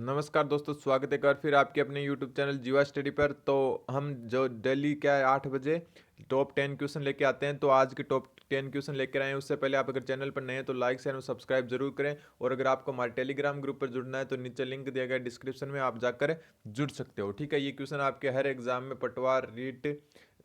नमस्कार दोस्तों, स्वागत है एक बार फिर आपके अपने यूट्यूब चैनल जीवा स्टडी पर। तो हम जो डेली क्या है 8 बजे टॉप 10 क्वेश्चन लेके आते हैं। तो आज के टॉप 10 क्वेश्चन लेकर आए हैं। उससे पहले आप अगर चैनल पर नए हैं तो लाइक शेयर और सब्सक्राइब जरूर करें। और अगर आपको हमारे टेलीग्राम ग्रुप पर जुड़ना है तो नीचे लिंक दिया गया डिस्क्रिप्शन में, आप जाकर जुड़ सकते हो। ठीक है, ये क्वेश्चन आपके हर एग्जाम में, पटवार, रीट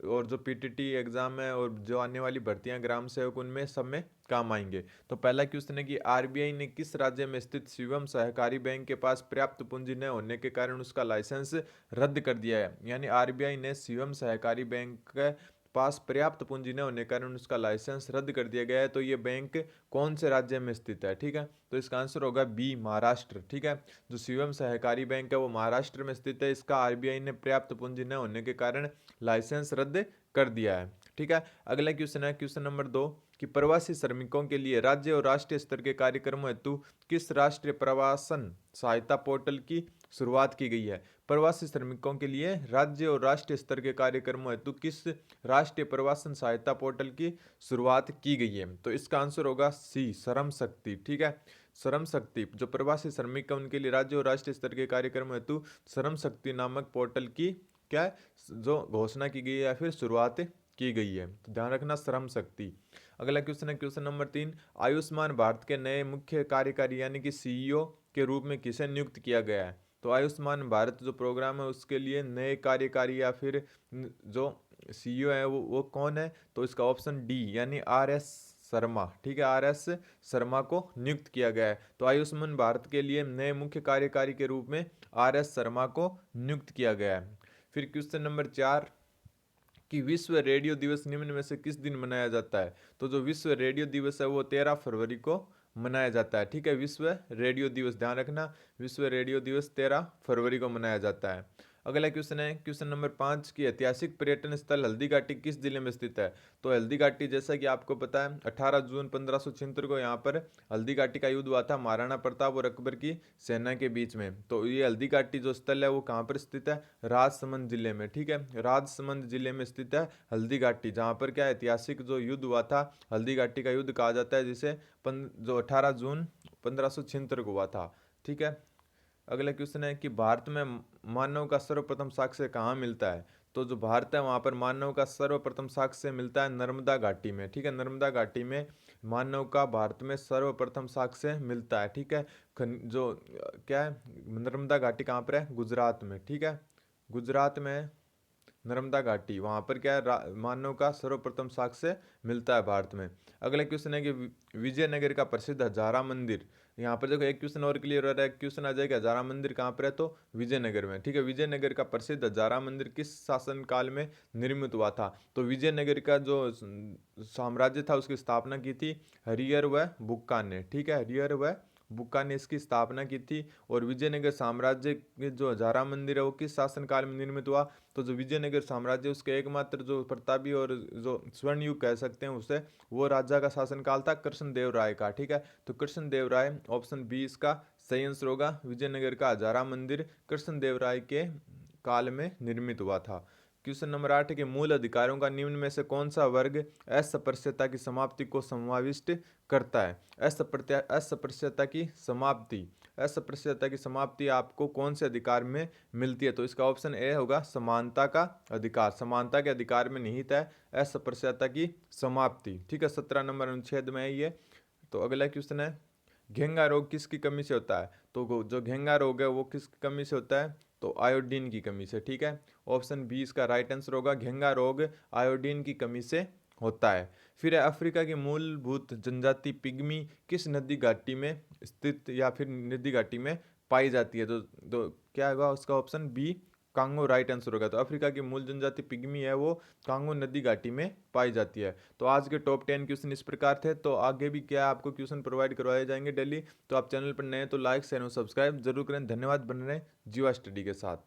और जो पीटीटी एग्जाम है और जो आने वाली भर्तियां ग्राम सेवक, उनमें सब में काम आएंगे। तो पहला क्वेश्चन है कि आरबीआई ने किस राज्य में स्थित शिवम सहकारी बैंक के पास पर्याप्त पूंजी न होने के कारण उसका लाइसेंस रद्द कर दिया है। यानी आरबीआई ने शिवम सहकारी बैंक के पास पर्याप्त पूंजी न होने के कारण उसका लाइसेंस रद्द कर दिया गया है। तो ये बैंक कौन से राज्य में स्थित है? ठीक है, तो इसका आंसर होगा बी, महाराष्ट्र। ठीक है, जो शिवम सहकारी बैंक है वो महाराष्ट्र में स्थित है। इसका आरबीआई ने पर्याप्त पूंजी न होने के कारण लाइसेंस रद्द कर दिया है। ठीक है, अगला क्वेश्चन है क्वेश्चन नंबर 2 कि प्रवासी श्रमिकों के लिए राज्य और राष्ट्रीय स्तर के कार्यक्रमों हेतु किस राष्ट्रीय प्रवासन सहायता पोर्टल की शुरुआत की गई है? प्रवासी श्रमिकों के लिए राज्य और राष्ट्रीय स्तर के कार्यक्रमों हेतु किस राष्ट्रीय प्रवासन सहायता पोर्टल की शुरुआत की गई है? तो इसका आंसर होगा सी, श्रम शक्ति। ठीक है, श्रम शक्ति, जो प्रवासी श्रमिक है उनके लिए राज्य और राष्ट्रीय स्तर के कार्यक्रमों हेतु श्रम शक्ति नामक पोर्टल की क्या है, जो घोषणा की गई है या फिर शुरुआत की गई है। तो ध्यान रखना, श्रम शक्ति। अगला क्वेश्चन है क्वेश्चन नंबर 3, आयुष्मान भारत के नए मुख्य कार्यकारी यानी कि सीईओ के रूप में किसे नियुक्त किया गया है? तो आयुष्मान भारत जो प्रोग्राम है उसके लिए नए कार्यकारी या फिर जो सीईओ है वो कौन है? तो इसका ऑप्शन डी यानी आर एस शर्मा। ठीक है, आर एस शर्मा को नियुक्त किया गया है। तो आयुष्मान भारत के लिए नए मुख्य कार्यकारी के रूप में आर एस शर्मा को नियुक्त किया गया है। फिर क्वेश्चन नंबर 4 कि विश्व रेडियो दिवस निम्न में से किस दिन मनाया जाता है? तो जो विश्व रेडियो दिवस है वो 13 फरवरी को मनाया जाता है। ठीक है, विश्व रेडियो दिवस, ध्यान रखना, विश्व रेडियो दिवस 13 फरवरी को मनाया जाता है। अगला क्वेश्चन है क्वेश्चन नंबर 5 की ऐतिहासिक पर्यटन स्थल हल्दी घाटी किस जिले में स्थित है? तो हल्दी घाटी, जैसा कि आपको पता है, 18 जून 1576 को यहाँ पर हल्दी घाटी का युद्ध हुआ था महाराणा प्रताप और अकबर की सेना के बीच में। तो ये हल्दी घाटी जो स्थल है वो कहाँ पर स्थित है? राजसमंद जिले में। ठीक है, राजसमंद जिले में स्थित है हल्दी घाटी, जहाँ पर क्या ऐतिहासिक जो युद्ध हुआ था हल्दी घाटी का युद्ध कहा जाता है, जिसे जो 18 जून 1576 को हुआ था। ठीक है, अगला क्वेश्चन है कि भारत में मानव का सर्वप्रथम साक्ष्य कहाँ मिलता है? तो जो भारत है वहाँ पर मानव का सर्वप्रथम साक्ष्य मिलता है नर्मदा घाटी में। ठीक है, नर्मदा घाटी में मानव का भारत में सर्वप्रथम साक्ष्य मिलता है। ठीक है, जो क्या है, नर्मदा घाटी कहाँ पर है? गुजरात में। ठीक है, गुजरात में नर्मदा घाटी, वहाँ पर क्या है, मानव का सर्वप्रथम साक्ष्य मिलता है भारत में। अगला क्वेश्चन है कि विजयनगर का प्रसिद्ध हजारा मंदिर, यहाँ पर देखो एक क्वेश्चन और क्लियर हो रहा है। क्वेश्चन आ जाएगा हजारा मंदिर कहाँ पर है? तो विजयनगर में। ठीक है, विजयनगर का प्रसिद्ध हजारा मंदिर किस शासनकाल में निर्मित हुआ था? तो विजयनगर का जो साम्राज्य था उसकी स्थापना की थी हरिहर व बुक्का ने। ठीक है, हरिहर व बुक्का ने इसकी स्थापना की थी। और विजयनगर साम्राज्य के जो हजारा मंदिर है वो किस शासनकाल में निर्मित हुआ? तो जो विजयनगर साम्राज्य, उसके एकमात्र जो प्रतापी और जो स्वर्ण युग कह सकते हैं उसे, वो राजा का शासनकाल था कृष्णदेव राय का। ठीक है, तो कृष्णदेव राय, ऑप्शन बी इसका सही आंसर होगा। विजयनगर का हजारा मंदिर कृष्णदेव राय के काल में निर्मित हुआ था। क्वेश्चन नंबर 8 के मूल अधिकारों का निम्न में से कौन सा वर्ग अस्पृश्यता की समाप्ति को समाविष्ट करता है? अस्पृश्यता की समाप्ति, अस्पृश्यता की समाप्ति आपको कौन से अधिकार में मिलती है? तो इसका ऑप्शन ए होगा समानता का अधिकार। समानता के अधिकार में निहित है अस्पृश्यता की समाप्ति। ठीक है, 17 नंबर अनुच्छेद में है ये। तो अगला क्वेश्चन है घेंगा रोग किसकी कमी से होता है? तो जो घेंगा रोग है वो किसकी कमी से होता है? तो आयोडीन की कमी से। ठीक है, ऑप्शन बी इसका राइट आंसर होगा, घेंगा रोग आयोडीन की कमी से होता है। फिर है अफ्रीका की मूलभूत जनजाति पिग्मी किस नदी घाटी में स्थित या फिर नदी घाटी में पाई जाती है? तो क्या होगा उसका option B, Congo right answer होगा। तो अफ्रीका की मूल जनजाति पिग्मी है वो कांगो नदी घाटी में पाई जाती है। तो आज के टॉप 10 क्वेश्चन इस प्रकार थे। तो आगे भी क्या आपको क्वेश्चन प्रोवाइड करवाए जाएंगे डेली। तो आप चैनल पर नए तो लाइक शेयर और सब्सक्राइब जरूर करें। धन्यवाद, बन रहे जीवा स्टडी के साथ।